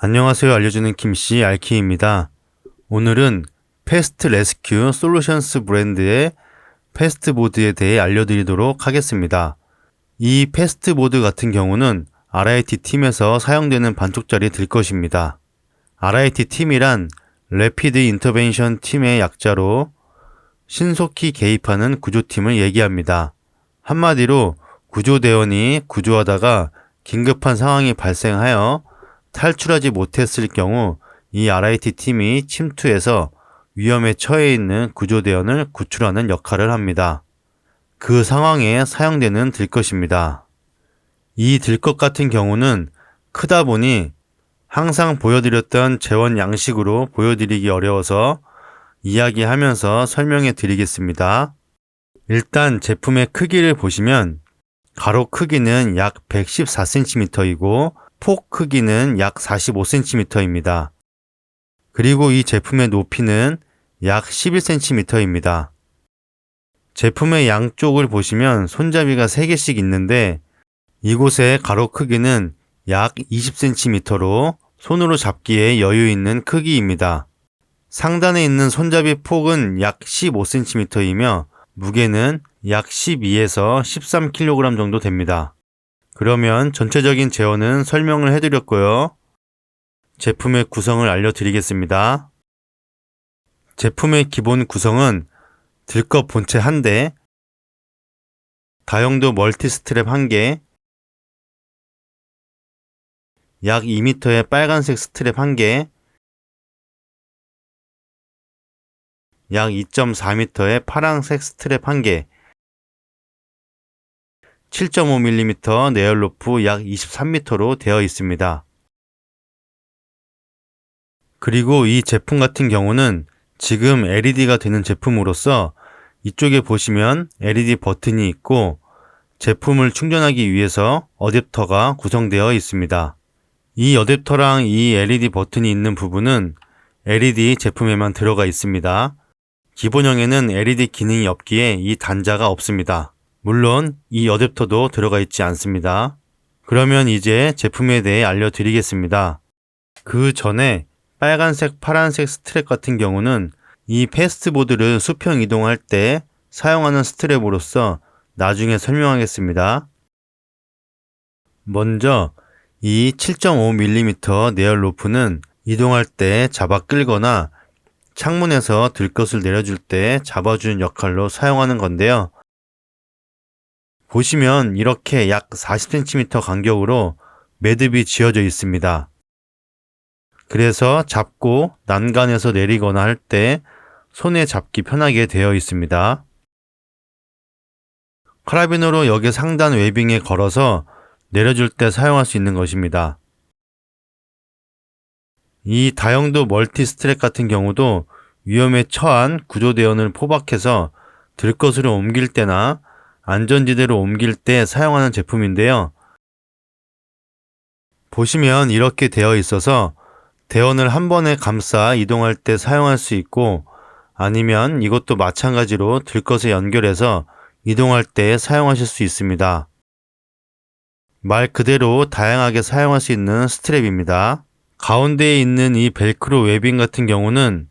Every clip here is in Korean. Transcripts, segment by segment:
안녕하세요. 알려주는 김씨 알키입니다. 오늘은 패스트 레스큐 솔루션스 브랜드의 패스트보드에 대해 알려드리도록 하겠습니다. 이 패스트보드 같은 경우는 RIT 팀에서 사용되는 반쪽짜리 들것입니다. RIT 팀이란 Rapid Intervention 팀의 약자로 신속히 개입하는 구조팀을 얘기합니다. 한마디로 구조대원이 구조하다가 긴급한 상황이 발생하여 탈출하지 못했을 경우 이 RIT 팀이 침투해서 위험에 처해 있는 구조대원을 구출하는 역할을 합니다. 그 상황에 사용되는 들것입니다. 이 들것 같은 경우는 크다 보니 항상 보여드렸던 재원 양식으로 보여드리기 어려워서 이야기하면서 설명해 드리겠습니다. 일단 제품의 크기를 보시면 가로 크기는 약 114cm이고 폭 크기는 약 45cm입니다. 그리고 이 제품의 높이는 약 11cm입니다. 제품의 양쪽을 보시면 손잡이가 3개씩 있는데 이곳의 가로 크기는 약 20cm로 손으로 잡기에 여유 있는 크기입니다. 상단에 있는 손잡이 폭은 약 15cm이며 무게는 약 12에서 13kg 정도 됩니다. 그러면 전체적인 제어는 설명을 해드렸고요. 제품의 구성을 알려드리겠습니다. 제품의 기본 구성은 들것 본체 1대, 다용도 멀티 스트랩 1개, 약 2m의 빨간색 스트랩 1개, 약 2.4m의 파란색 스트랩 1개, 7.5mm 네얼로프 약 23m로 되어 있습니다. 그리고 이 제품 같은 경우는 지금 LED가 되는 제품으로서 이쪽에 보시면 LED 버튼이 있고 제품을 충전하기 위해서 어댑터가 구성되어 있습니다. 이 어댑터랑 이 LED 버튼이 있는 부분은 LED 제품에만 들어가 있습니다. 기본형에는 LED 기능이 없기에 이 단자가 없습니다. 물론 이 어댑터도 들어가 있지 않습니다. 그러면 이제 제품에 대해 알려드리겠습니다. 그 전에 빨간색, 파란색 스트랩 같은 경우는 이 패스트보드를 수평 이동할 때 사용하는 스트랩으로서 나중에 설명하겠습니다. 먼저 이 7.5mm 네얼로프는 이동할 때 잡아 끌거나 창문에서 들것을 내려줄 때 잡아주는 역할로 사용하는 건데요. 보시면 이렇게 약 40cm 간격으로 매듭이 지어져 있습니다. 그래서 잡고 난간에서 내리거나 할 때 손에 잡기 편하게 되어 있습니다. 카라비너로 여기 상단 웨빙에 걸어서 내려줄 때 사용할 수 있는 것입니다. 이 다용도 멀티 스트랩 같은 경우도 위험에 처한 구조대원을 포박해서 들것으로 옮길 때나 안전지대로 옮길 때 사용하는 제품인데요. 보시면 이렇게 되어 있어서 대원을 한 번에 감싸 이동할 때 사용할 수 있고 아니면 이것도 마찬가지로 들것에 연결해서 이동할 때 사용하실 수 있습니다. 말 그대로 다양하게 사용할 수 있는 스트랩입니다. 가운데에 있는 이 벨크로 웨빙 같은 경우는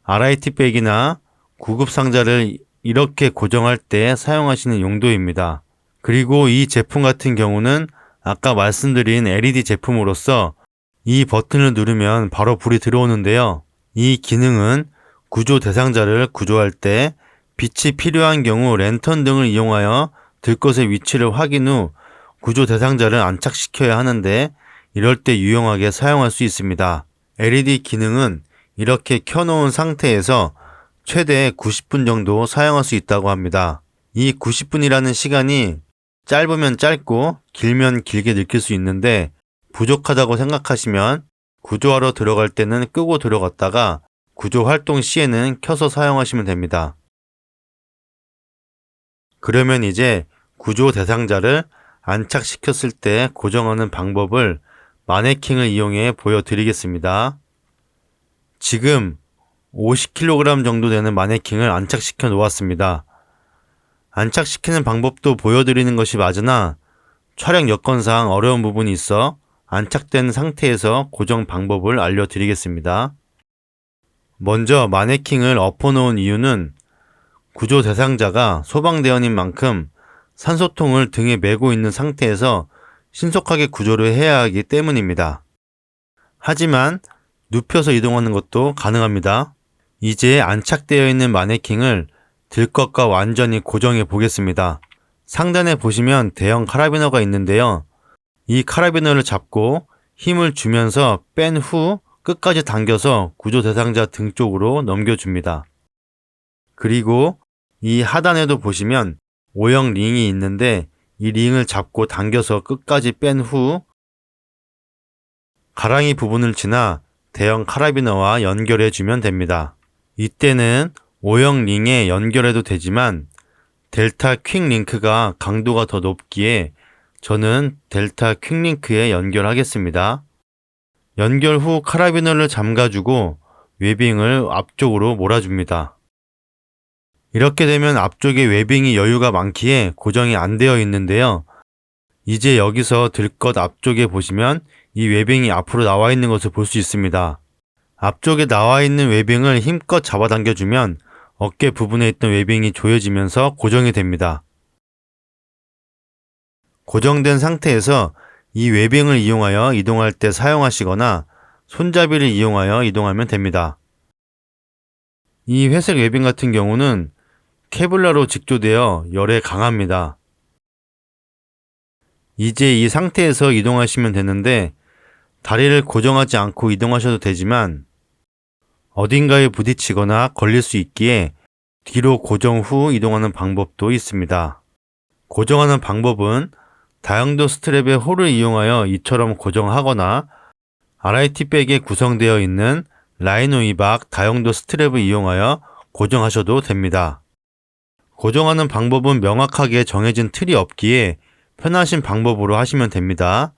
RIT 백이나 구급 상자를 이렇게 고정할 때 사용하시는 용도입니다. 그리고 이 제품 같은 경우는 아까 말씀드린 LED 제품으로서 이 버튼을 누르면 바로 불이 들어오는데요. 이 기능은 구조 대상자를 구조할 때 빛이 필요한 경우 랜턴 등을 이용하여 들것의 위치를 확인 후 구조 대상자를 안착시켜야 하는데 이럴 때 유용하게 사용할 수 있습니다. LED 기능은 이렇게 켜놓은 상태에서 최대 90분 정도 사용할 수 있다고 합니다. 이 90분이라는 시간이 짧으면 짧고 길면 길게 느낄 수 있는데 부족하다고 생각하시면 구조하러 들어갈 때는 끄고 들어갔다가 구조 활동 시에는 켜서 사용하시면 됩니다. 그러면 이제 구조 대상자를 안착시켰을 때 고정하는 방법을 마네킹을 이용해 보여드리겠습니다. 지금 50kg 정도 되는 마네킹을 안착시켜 놓았습니다. 안착시키는 방법도 보여드리는 것이 맞으나 촬영 여건상 어려운 부분이 있어 안착된 상태에서 고정 방법을 알려드리겠습니다. 먼저 마네킹을 엎어놓은 이유는 구조 대상자가 소방대원인 만큼 산소통을 등에 메고 있는 상태에서 신속하게 구조를 해야 하기 때문입니다. 하지만 눕혀서 이동하는 것도 가능합니다. 이제 안착되어 있는 마네킹을 들것과 완전히 고정해 보겠습니다. 상단에 보시면 대형 카라비너가 있는데요. 이 카라비너를 잡고 힘을 주면서 뺀 후 끝까지 당겨서 구조 대상자 등 쪽으로 넘겨줍니다. 그리고 이 하단에도 보시면 O형 링이 있는데 이 링을 잡고 당겨서 끝까지 뺀 후 가랑이 부분을 지나 대형 카라비너와 연결해 주면 됩니다. 이때는 O형 링에 연결해도 되지만 델타 퀵 링크가 강도가 더 높기에 저는 델타 퀵 링크에 연결하겠습니다. 연결 후 카라비너를 잠가주고 웨빙을 앞쪽으로 몰아줍니다. 이렇게 되면 앞쪽에 웨빙이 여유가 많기에 고정이 안 되어 있는데요. 이제 여기서 들것 앞쪽에 보시면 이 웨빙이 앞으로 나와 있는 것을 볼 수 있습니다. 앞쪽에 나와 있는 웨빙을 힘껏 잡아당겨주면 어깨 부분에 있던 웨빙이 조여지면서 고정이 됩니다. 고정된 상태에서 이 웨빙을 이용하여 이동할 때 사용하시거나 손잡이를 이용하여 이동하면 됩니다. 이 회색 웨빙 같은 경우는 케블라로 직조되어 열에 강합니다. 이제 이 상태에서 이동하시면 되는데 다리를 고정하지 않고 이동하셔도 되지만 어딘가에 부딪히거나 걸릴 수 있기에 뒤로 고정 후 이동하는 방법도 있습니다. 고정하는 방법은 다용도 스트랩의 홀을 이용하여 이처럼 고정하거나 RIT 백에 구성되어 있는 라이노 이박 다용도 스트랩을 이용하여 고정하셔도 됩니다. 고정하는 방법은 명확하게 정해진 틀이 없기에 편하신 방법으로 하시면 됩니다.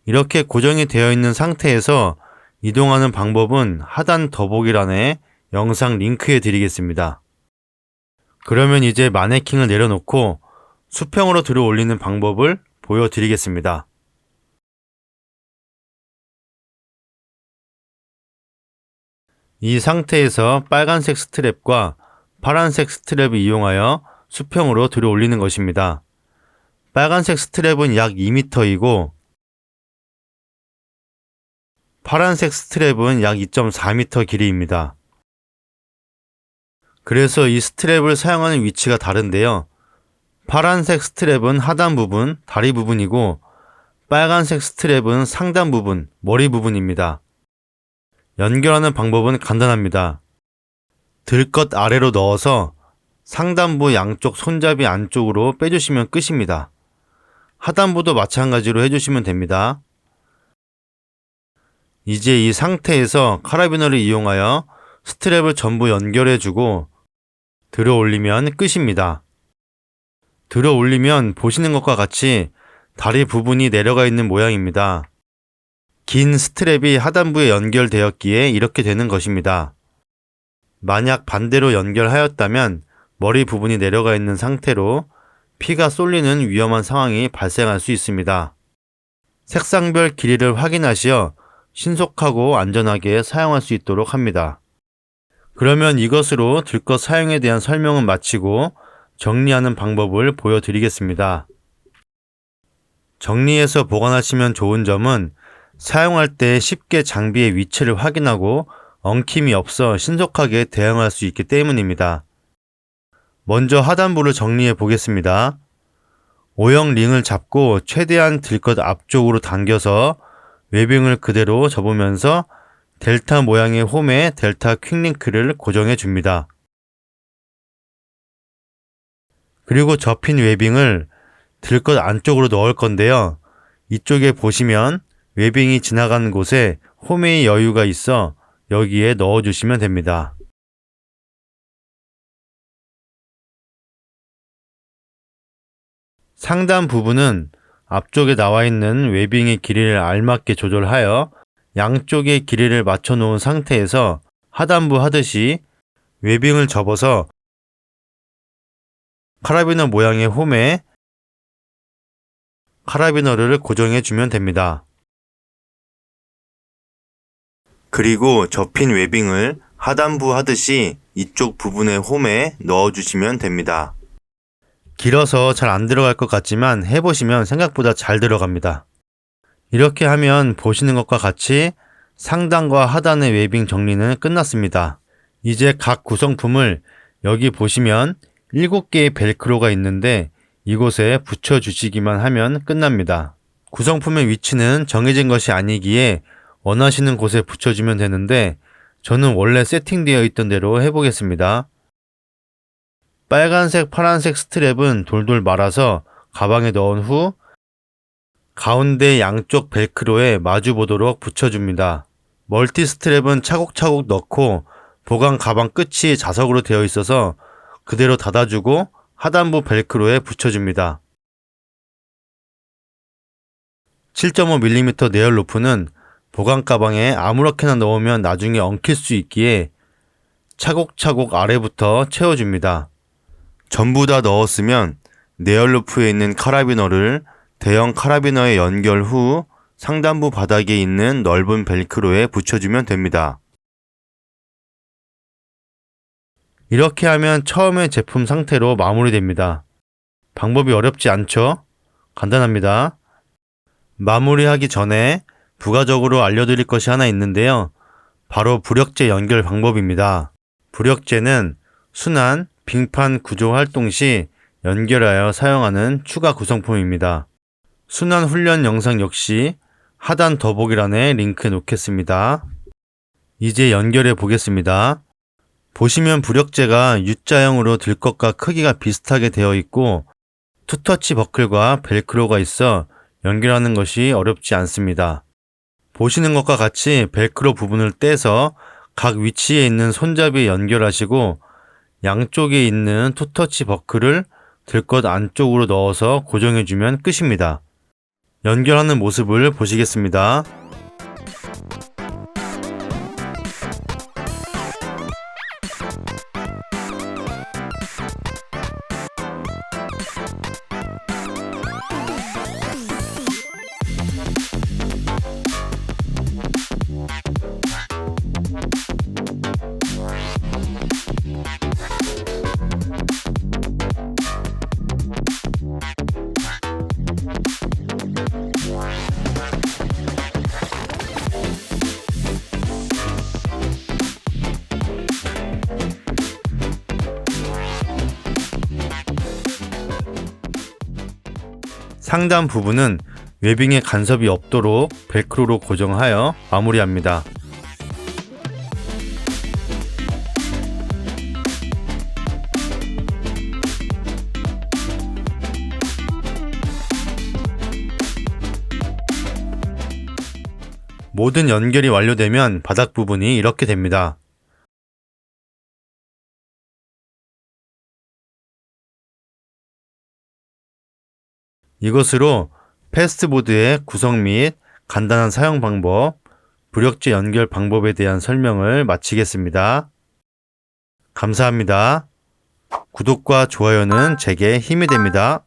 이렇게 고정이 되어 있는 상태에서 이동하는 방법은 하단 더보기란에 영상 링크해 드리겠습니다. 그러면 이제 마네킹을 내려놓고 수평으로 들어 올리는 방법을 보여드리겠습니다. 이 상태에서 빨간색 스트랩과 파란색 스트랩을 이용하여 수평으로 들어 올리는 것입니다. 빨간색 스트랩은 약 2m이고 파란색 스트랩은 약 2.4m 길이입니다. 그래서 이 스트랩을 사용하는 위치가 다른데요. 파란색 스트랩은 하단 부분, 다리 부분이고 빨간색 스트랩은 상단 부분, 머리 부분입니다. 연결하는 방법은 간단합니다. 들것 아래로 넣어서 상단부 양쪽 손잡이 안쪽으로 빼주시면 끝입니다. 하단부도 마찬가지로 해주시면 됩니다. 이제 이 상태에서 카라비너를 이용하여 스트랩을 전부 연결해주고 들어 올리면 끝입니다. 들어 올리면 보시는 것과 같이 다리 부분이 내려가 있는 모양입니다. 긴 스트랩이 하단부에 연결되었기에 이렇게 되는 것입니다. 만약 반대로 연결하였다면 머리 부분이 내려가 있는 상태로 피가 쏠리는 위험한 상황이 발생할 수 있습니다. 색상별 길이를 확인하시어 신속하고 안전하게 사용할 수 있도록 합니다. 그러면 이것으로 들것 사용에 대한 설명은 마치고 정리하는 방법을 보여드리겠습니다. 정리해서 보관하시면 좋은 점은 사용할 때 쉽게 장비의 위치를 확인하고 엉킴이 없어 신속하게 대응할 수 있기 때문입니다. 먼저 하단부를 정리해 보겠습니다. O형 링을 잡고 최대한 들것 앞쪽으로 당겨서 웨빙을 그대로 접으면서 델타 모양의 홈에 델타 퀵링크를 고정해 줍니다. 그리고 접힌 웨빙을 들것 안쪽으로 넣을 건데요. 이쪽에 보시면 웨빙이 지나가는 곳에 홈의 여유가 있어 여기에 넣어주시면 됩니다. 상단 부분은 앞쪽에 나와 있는 웨빙의 길이를 알맞게 조절하여 양쪽의 길이를 맞춰 놓은 상태에서 하단부 하듯이 웨빙을 접어서 카라비너 모양의 홈에 카라비너를 고정해 주면 됩니다. 그리고 접힌 웨빙을 하단부 하듯이 이쪽 부분의 홈에 넣어주시면 됩니다. 길어서 잘 안 들어갈 것 같지만 해보시면 생각보다 잘 들어갑니다. 이렇게 하면 보시는 것과 같이 상단과 하단의 웨빙 정리는 끝났습니다. 이제 각 구성품을 여기 보시면 7개의 벨크로가 있는데 이곳에 붙여주시기만 하면 끝납니다. 구성품의 위치는 정해진 것이 아니기에 원하시는 곳에 붙여주면 되는데 저는 원래 세팅되어 있던 대로 해보겠습니다. 빨간색, 파란색 스트랩은 돌돌 말아서 가방에 넣은 후 가운데 양쪽 벨크로에 마주보도록 붙여줍니다. 멀티 스트랩은 차곡차곡 넣고 보강 가방 끝이 자석으로 되어 있어서 그대로 닫아주고 하단부 벨크로에 붙여줍니다. 7.5mm 네얼 로프는 보강 가방에 아무렇게나 넣으면 나중에 엉킬 수 있기에 차곡차곡 아래부터 채워줍니다. 전부 다 넣었으면 네얼 로프에 있는 카라비너를 대형 카라비너에 연결 후 상단부 바닥에 있는 넓은 벨크로에 붙여주면 됩니다. 이렇게 하면 처음의 제품 상태로 마무리됩니다. 방법이 어렵지 않죠? 간단합니다. 마무리하기 전에 부가적으로 알려드릴 것이 하나 있는데요. 바로 부력재 연결 방법입니다. 부력재는 순환, 빙판 구조 활동 시 연결하여 사용하는 추가 구성품입니다. 순환 훈련 영상 역시 하단 더보기란에 링크 놓겠습니다. 이제 연결해 보겠습니다. 보시면 부력재가 U자형으로 들것과 크기가 비슷하게 되어 있고 투터치 버클과 벨크로가 있어 연결하는 것이 어렵지 않습니다. 보시는 것과 같이 벨크로 부분을 떼서 각 위치에 있는 손잡이에 연결하시고 양쪽에 있는 투터치 버클을 들것 안쪽으로 넣어서 고정해주면 끝입니다. 연결하는 모습을 보시겠습니다. 상단 부분은 웨빙에 간섭이 없도록 벨크로로 고정하여 마무리합니다. 모든 연결이 완료되면 바닥 부분이 이렇게 됩니다. 이것으로 패스트보드의 구성 및 간단한 사용 방법, 부력재 연결 방법에 대한 설명을 마치겠습니다. 감사합니다. 구독과 좋아요는 제게 힘이 됩니다.